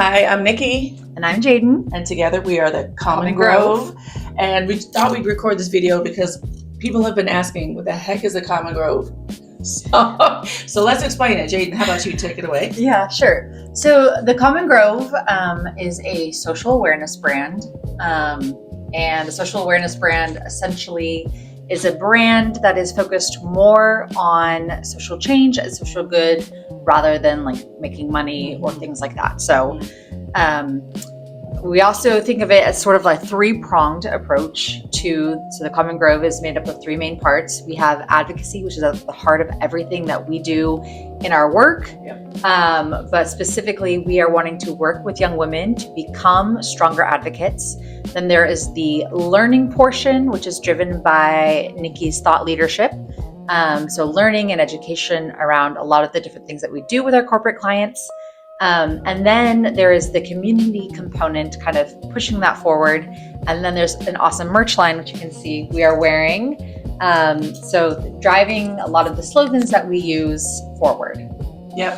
Hi, I'm Nikki, And I'm Jaeden. and together we are the Common Grove. And we thought we'd record this video because people have been asking, what the heck is a Common Grove? So let's explain it. Jaeden, how about you take it away? Yeah, sure. So the Common Grove is a social awareness brand. And a social awareness brand essentially is a brand that is focused more on social change and social good rather than like making money or things like that. So we also think of it as sort of like three-pronged approach so the Common Grove is made up of three main parts. We have advocacy, which is at the heart of everything that we do in our work. Yep. But specifically, we are wanting to work with young women to become stronger advocates. Then there is the learning portion, which is driven by Nikki's thought leadership. So learning and education around a lot of the different things that we do with our corporate clients. And then there is the community component, kind of pushing that forward. And then there's an awesome merch line, which you can see we are wearing. So driving a lot of the slogans that we use forward. Yep.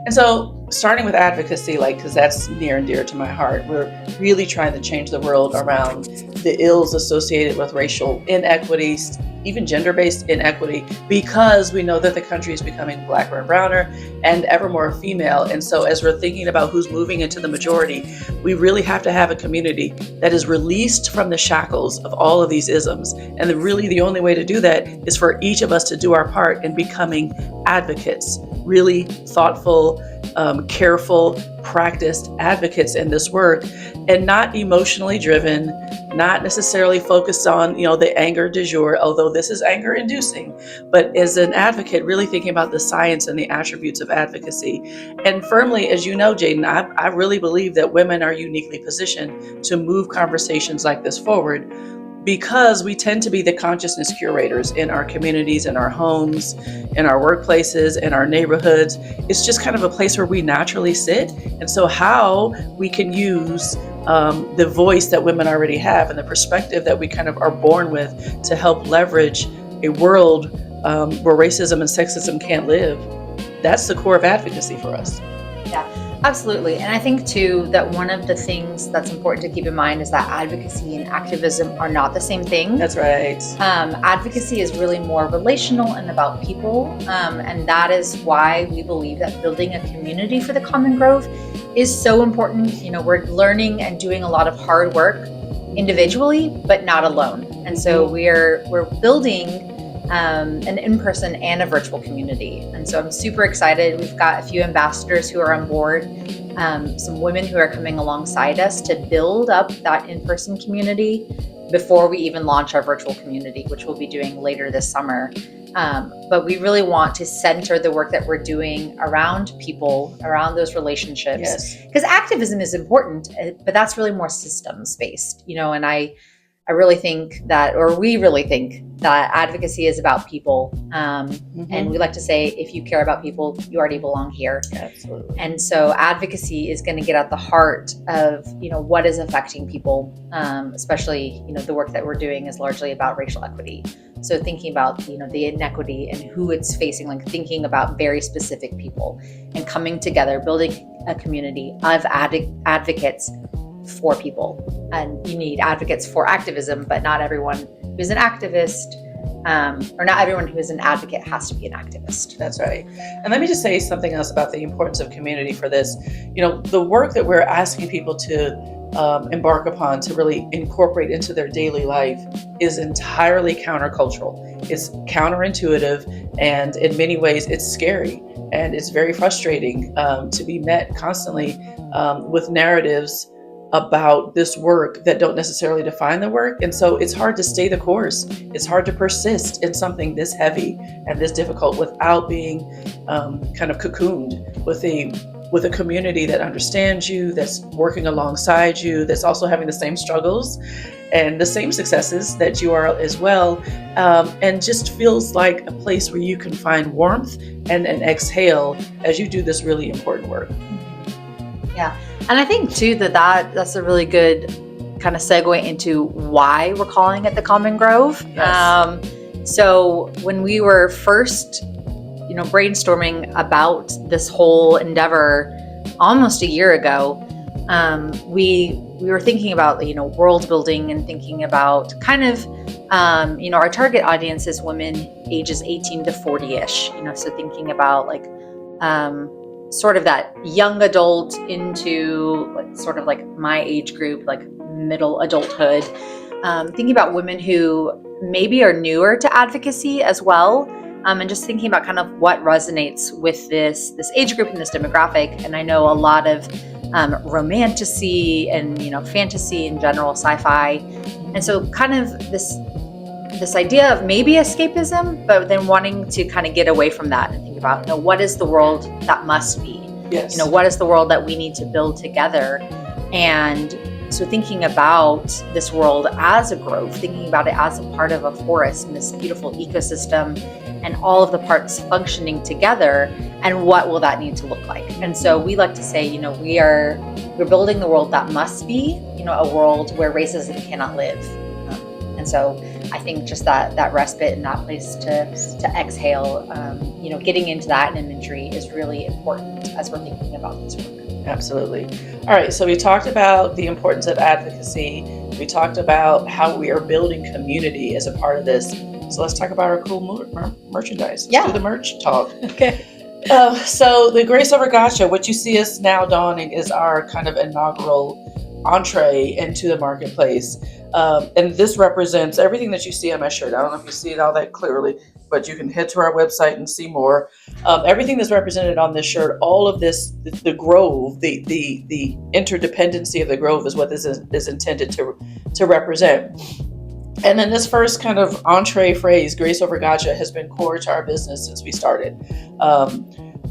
And so starting with advocacy, because that's near and dear to my heart, we're really trying to change the world around the ills associated with racial inequities, even gender-based inequity, because we know that the country is becoming blacker and browner and ever more female. And so as we're thinking about who's moving into the majority, we really have to have a community that is released from the shackles of all of these isms. And really the only way to do that is for each of us to do our part in becoming advocates, really thoughtful, careful, practiced advocates in this work, and not emotionally driven, not necessarily focused on, the anger du jour, although this is anger inducing, but as an advocate, really thinking about the science and the attributes of advocacy. And firmly, as you know, Jaeden, I really believe that women are uniquely positioned to move conversations like this forward, because we tend to be the consciousness curators in our communities, in our homes, in our workplaces, in our neighborhoods. It's just kind of a place where we naturally sit. And so how we can use the voice that women already have and the perspective that we kind of are born with to help leverage a world where racism and sexism can't live. That's the core of advocacy for us. Yeah, absolutely. And I think too that one of the things that's important to keep in mind is that advocacy and activism are not the same thing. That's right. Advocacy is really more relational and about people. And that is why we believe that building a community for the Common Grove is so important. We're learning and doing a lot of hard work individually, but not alone. And so we're building an in-person and a virtual community. And so I'm super excited. We've got a few ambassadors who are on board, some women who are coming alongside us to build up that in-person community before we even launch our virtual community, which we'll be doing later this summer. But we really want to center the work that we're doing around people, around those relationships. Yes. Because activism is important, but that's really more systems-based, and I really think that, or we really think that advocacy is about people. And we like to say, if you care about people, you already belong here. Absolutely. And so advocacy is going to get at the heart of, what is affecting people, especially, the work that we're doing is largely about racial equity. So thinking about, the inequity and who it's facing, thinking about very specific people and coming together, building a community of advocates for people. And you need advocates for activism, but not everyone who's an activist, or not everyone who is an advocate has to be an activist. That's right. And let me just say something else about the importance of community for this. The work that we're asking people to embark upon to really incorporate into their daily life is entirely countercultural. It's counterintuitive, and in many ways it's scary, and it's very frustrating to be met constantly with narratives about this work that don't necessarily define the work. And so it's hard to stay the course. It's hard to persist in something this heavy and this difficult without being kind of cocooned with a community that understands you, that's working alongside you, that's also having the same struggles and the same successes that you are as well, and just feels like a place where you can find warmth and an exhale as you do this really important work. Yeah. And I think too that's a really good kind of segue into why we're calling it the Common Grove. Yes. So when we were first, brainstorming about this whole endeavor almost a year ago, we were thinking about, world building and thinking about kind of, our target audience is women ages 18 to 40-ish, so thinking about like sort of that young adult into like sort of like my age group, like middle adulthood, thinking about women who maybe are newer to advocacy as well. And just thinking about kind of what resonates with this age group and this demographic. And I know a lot of romantasy and fantasy in general, sci-fi, and so kind of this idea of maybe escapism, but then wanting to kind of get away from that and think about what is the world that must be. Yes. What is the world that we need to build together. And so thinking about this world as a grove, thinking about it as a part of a forest and this beautiful ecosystem and all of the parts functioning together, and what will that need to look like? And so we like to say, we're building the world that must be, a world where racism cannot live. And so I think just that respite and that place to exhale, getting into that imagery is really important as we're thinking about this work. Absolutely. All right, so we talked about the importance of advocacy. We talked about how we are building community as a part of this. So let's talk about our cool merchandise. Let's do the merch talk. Okay. So the Grace Over Gotcha, what you see us now donning is our kind of inaugural entree into the marketplace. And this represents everything that you see on my shirt. I don't know if you see it all that clearly, but you can head to our website and see more. Everything that's represented on this shirt, all of this, the grove, the interdependency of the grove is what this is intended to represent. And then this first kind of entree phrase, Grace Over Gotcha, has been core to our business since we started.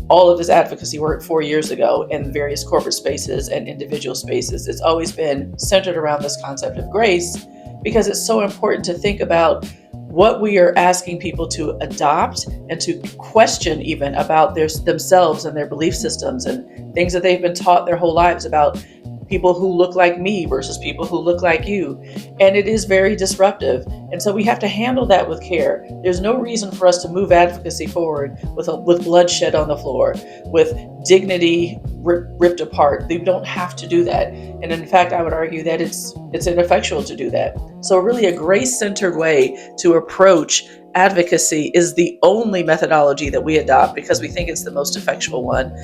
All of this advocacy work 4 years ago in various corporate spaces and individual spaces, it's always been centered around this concept of grace, because it's so important to think about what we are asking people to adopt and to question even about themselves and their belief systems and things that they've been taught their whole lives about people who look like me versus people who look like you. And it is very disruptive. And so we have to handle that with care. There's no reason for us to move advocacy forward with bloodshed on the floor, with dignity ripped apart. They don't have to do that. And in fact, I would argue that it's ineffectual to do that. So really a grace-centered way to approach advocacy is the only methodology that we adopt, because we think it's the most effectual one,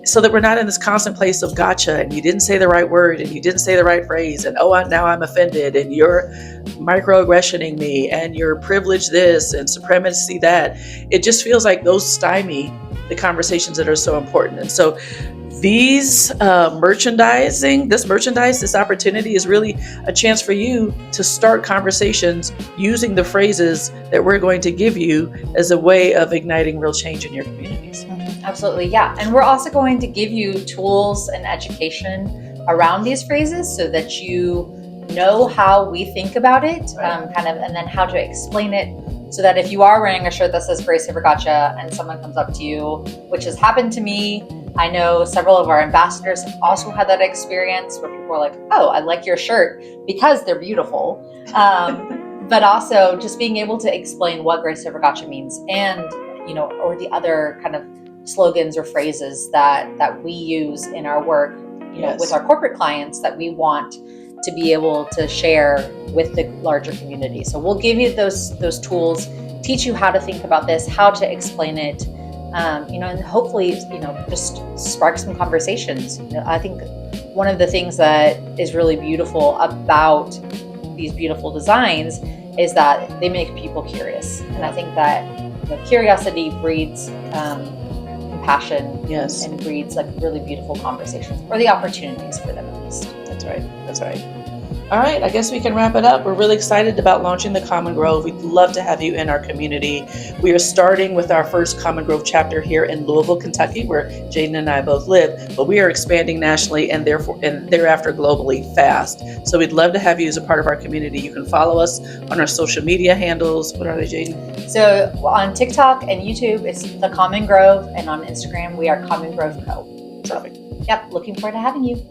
so that we're not in this constant place of gotcha, and you didn't say the right word, and you didn't say the right phrase, and now I'm offended, and you're microaggressioning me, and you're privileged this, and supremacy that. It just feels like those stymie the conversations that are so important. And so this opportunity is really a chance for you to start conversations using the phrases that we're going to give you as a way of igniting real change in your communities. Absolutely, yeah. And we're also going to give you tools and education around these phrases so that you know how we think about it, and then how to explain it, so that if you are wearing a shirt that says Grace Over Gotcha and someone comes up to you, which has happened to me, I know several of our ambassadors have also had that experience where people are like, oh, I like your shirt because they're beautiful. But also just being able to explain what Grace Over Gotcha means, and, or the other kind of slogans or phrases that we use in our work, with our corporate clients that we want to be able to share with the larger community. So we'll give you those tools, teach you how to think about this, how to explain it, and hopefully, just spark some conversations. I think one of the things that is really beautiful about these beautiful designs is that they make people curious. And I think that curiosity breeds compassion, and breeds like really beautiful conversations, or the opportunities for them at least. That's right. All right, I guess we can wrap it up. We're really excited about launching the Common Grove. We'd love to have you in our community. We are starting with our first Common Grove chapter here in Louisville, Kentucky, where Jaeden and I both live, but we are expanding nationally and thereafter globally fast. So we'd love to have you as a part of our community. You can follow us on our social media handles. What are they, Jaeden? So on TikTok and YouTube, it's The Common Grove, and on Instagram, we are Common Grove Co. Perfect. Yep, looking forward to having you.